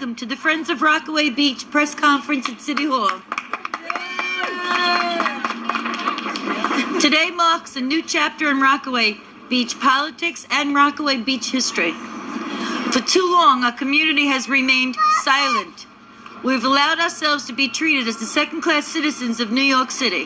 welcome to the Friends of Rockaway Beach press conference at City Hall. Today marks a new chapter in Rockaway Beach politics and Rockaway Beach history. For too long, our community has remained silent. We've allowed ourselves to be treated as the second-class citizens of New York City.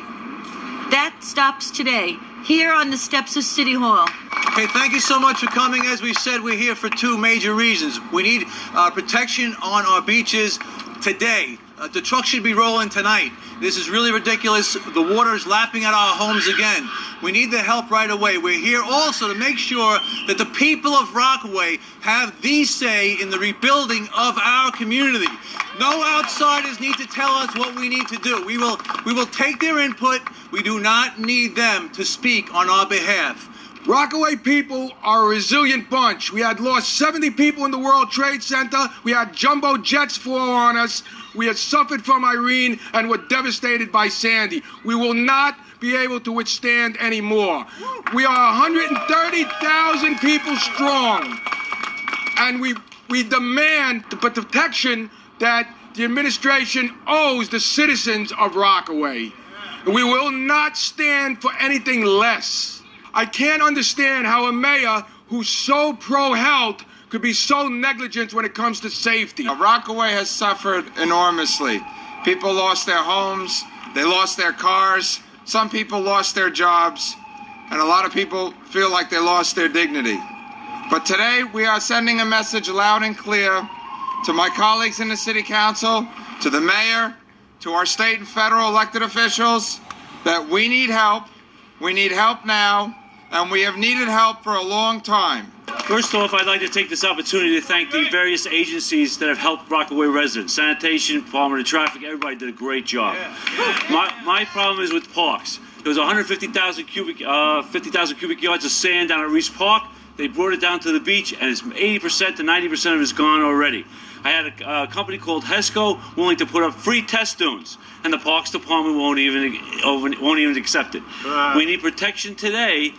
That stops today, here on the steps of City Hall. Okay, thank you so much for coming. As we said, we're here for two major reasons. We need protection on our beaches today. The truck should be rolling tonight. This is really ridiculous. The water is lapping at our homes again. We need the help right away. We're here also to make sure that the people of Rockaway have the say in the rebuilding of our community. No outsiders need to tell us what we need to do. We will take their input. We do not need them to speak on our behalf. Rockaway people are a resilient bunch. We had lost 70 people in the World Trade Center. We had jumbo jets fall on us. We had suffered from Irene and were devastated by Sandy. We will not be able to withstand anymore. We are 130,000 people strong. And we demand the protection that the administration owes the citizens of Rockaway. We will not stand for anything less. I can't understand how a mayor who's so pro-health could be so negligent when it comes to safety. Rockaway has suffered enormously. People lost their homes, they lost their cars, some people lost their jobs, and a lot of people feel like they lost their dignity. But today we are sending a message loud and clear to my colleagues in the City Council, to the mayor, to our state and federal elected officials, that we need help now, and we have needed help for a long time. First off, I'd like to take this opportunity to thank the various agencies that have helped Rockaway residents. Sanitation, Department of Traffic, everybody did a great job. My problem is with parks. There was 50,000 cubic yards of sand down at Reese Park. They brought it down to the beach, and it's 80% to 90% of it is gone already. I had a company called HESCO willing to put up free test dunes, and the Parks Department won't even accept it. We need protection today.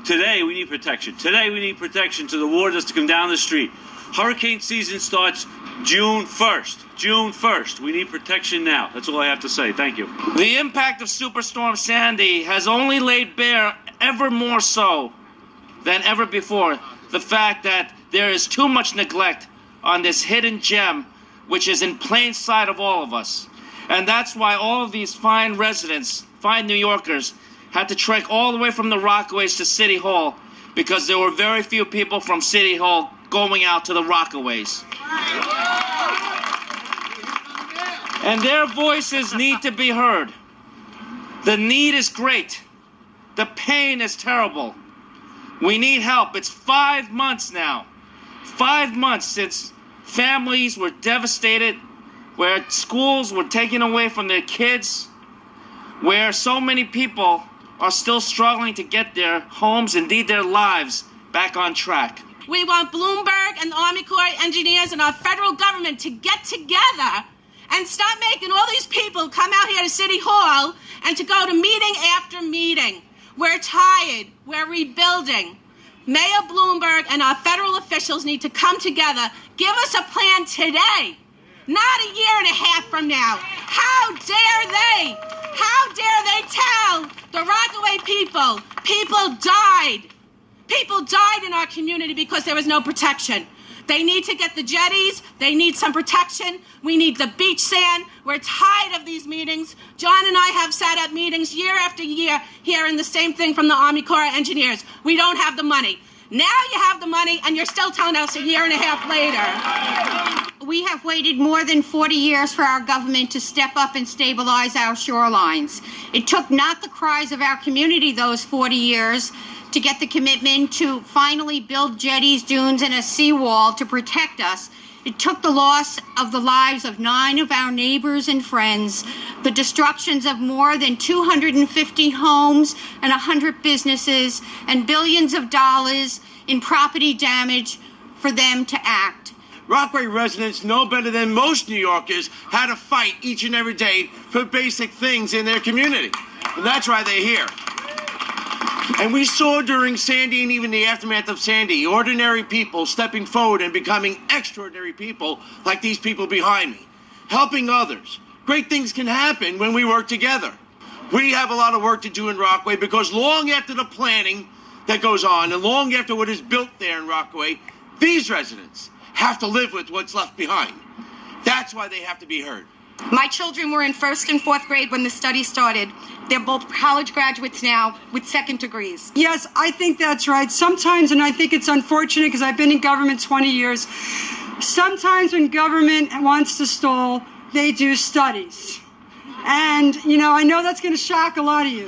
Today we need protection. Today we need protection to the water that's to come down the street. Hurricane season starts June 1st. June 1st. We need protection now. That's all I have to say. Thank you. The impact of Superstorm Sandy has only laid bare, ever more so than ever before, the fact that there is too much neglect on this hidden gem, which is in plain sight of all of us. And that's why all of these fine residents, fine New Yorkers, had to trek all the way from the Rockaways to City Hall because there were very few people from City Hall going out to the Rockaways. And their voices need to be heard. The need is great. The pain is terrible. We need help. It's 5 months now. 5 months since families were devastated, where schools were taken away from their kids, where so many people are still struggling to get their homes, indeed their lives, back on track. We want Bloomberg and the Army Corps of Engineers and our federal government to get together and stop making all these people come out here to City Hall and to go to meeting after meeting. We're tired. We're rebuilding. Mayor Bloomberg and our federal officials need to come together. Give us a plan today, not a year and a half from now. How dare they? How dare they tell the Rockaway people died? People died in our community because there was no protection. They need to get the jetties. They need some protection. We need the beach sand. We're tired of these meetings. John and I have sat at meetings year after year hearing the same thing from the Army Corps of Engineers. We don't have the money. Now you have the money, and you're still telling us a year and a half later. We have waited more than 40 years for our government to step up and stabilize our shorelines. It took not the cries of our community those 40 years to get the commitment to finally build jetties, dunes, and a seawall to protect us. It took the loss of the lives of 9 of our neighbors and friends, the destructions of more than 250 homes and 100 businesses, and billions of dollars in property damage for them to act. Rockaway residents know better than most New Yorkers how to fight each and every day for basic things in their community. And that's why they're here. And we saw during Sandy and even the aftermath of Sandy, ordinary people stepping forward and becoming extraordinary people like these people behind me, helping others. Great things can happen when we work together. We have a lot of work to do in Rockaway because long after the planning that goes on and long after what is built there in Rockaway, these residents have to live with what's left behind. That's why they have to be heard. My children were in 1st and 4th grade when the study started. They're both college graduates now with 2nd degrees. Yes, I think that's right. Sometimes, and I think it's unfortunate because I've been in government 20 years, sometimes when government wants to stall, they do studies. And, I know that's going to shock a lot of you.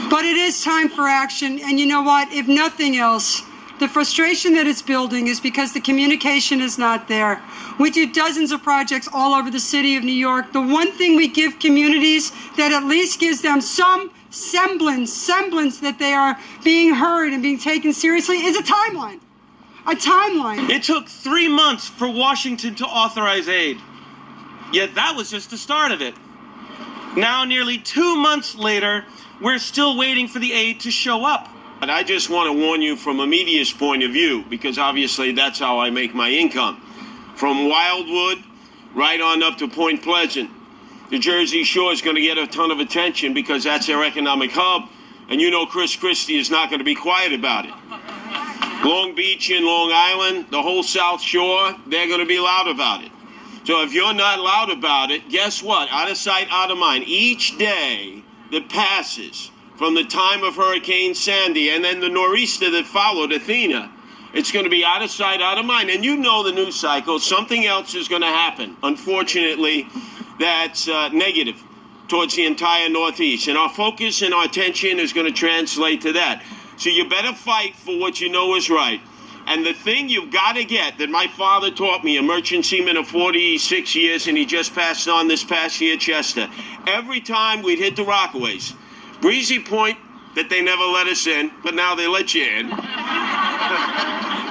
But it is time for action. And you know what? If nothing else, the frustration that it's building is because the communication is not there. We do dozens of projects all over the city of New York. The one thing we give communities that at least gives them some semblance that they are being heard and being taken seriously is a timeline. A timeline. It took 3 months for Washington to authorize aid. Yet that was just the start of it. Now, nearly 2 months later, we're still waiting for the aid to show up. But I just want to warn you from a media's point of view, because obviously that's how I make my income. From Wildwood right on up to Point Pleasant, the Jersey Shore is going to get a ton of attention because that's their economic hub. And Chris Christie is not going to be quiet about it. Long Beach and Long Island, the whole South Shore, they're going to be loud about it. So if you're not loud about it, guess what? Out of sight, out of mind. Each day that passes from the time of Hurricane Sandy and then the nor'easter that followed, Athena, it's going to be out of sight, out of mind. And the news cycle, something else is going to happen. Unfortunately, that's negative towards the entire Northeast. And our focus and our attention is going to translate to that. So you better fight for what you know is right. And the thing you've got to get that my father taught me, a merchant seaman of 46 years, and he just passed on this past year, Chester. Every time we'd hit the Rockaways, Breezy Point, that they never let us in, but now they let you in.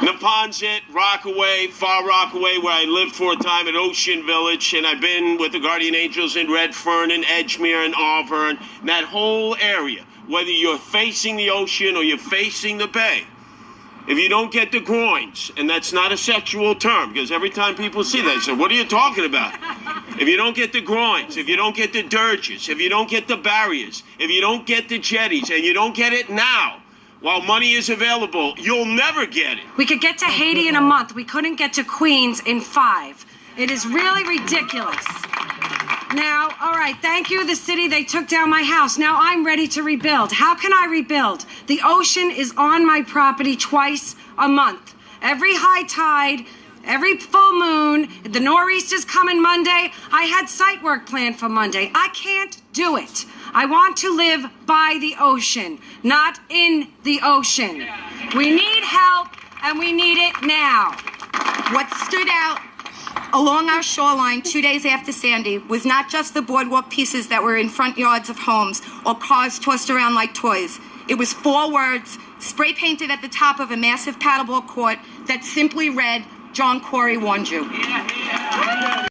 Neponset, Rockaway, Far Rockaway, where I lived for a time at Ocean Village, and I've been with the Guardian Angels in Redfern and Edgemere and Auburn, that whole area, whether you're facing the ocean or you're facing the bay. If you don't get the groins, and that's not a sexual term, because every time people see that, they say, what are you talking about? If you don't get the groins, if you don't get the dirges, if you don't get the barriers, if you don't get the jetties, and you don't get it now, while money is available, you'll never get it. We could get to Haiti in a month. We couldn't get to Queens in 5. It is really ridiculous. Now, all right, thank you, the city. They took down my house. Now I'm ready to rebuild. How can I rebuild? The ocean is on my property twice a month. Every high tide, every full moon, the nor'easter's coming Monday. I had site work planned for Monday. I can't do it. I want to live by the ocean, not in the ocean. We need help, and we need it now. What stood out along our shoreline 2 days after Sandy was not just the boardwalk pieces that were in front yards of homes or cars tossed around like toys. It was 4 words spray painted at the top of a massive paddleball court that simply read, "John Corey warned you."